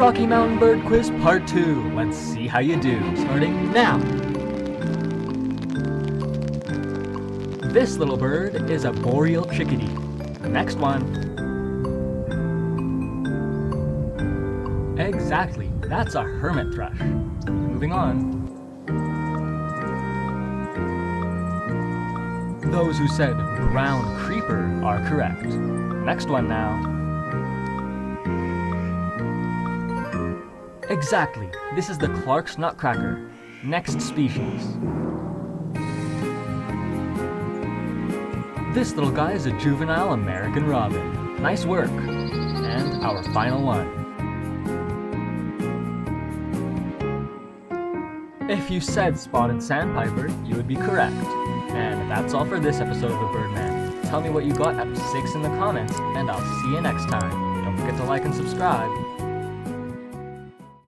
Rocky Mountain Bird Quiz Part 2. Let's see how you do, starting now. This little bird is a boreal chickadee. Next one. Exactly, that's a hermit thrush. Moving on. Those who said brown creeper are correct. Next one now. Exactly, this is the Clark's nutcracker. Next species. This little guy is a juvenile American robin. Nice work. And our final one. If you said spotted sandpiper, you would be correct. And that's all for this episode of The Birdman. Tell me what you got out of 6 in the comments, and I'll see you next time. Don't forget to like and subscribe.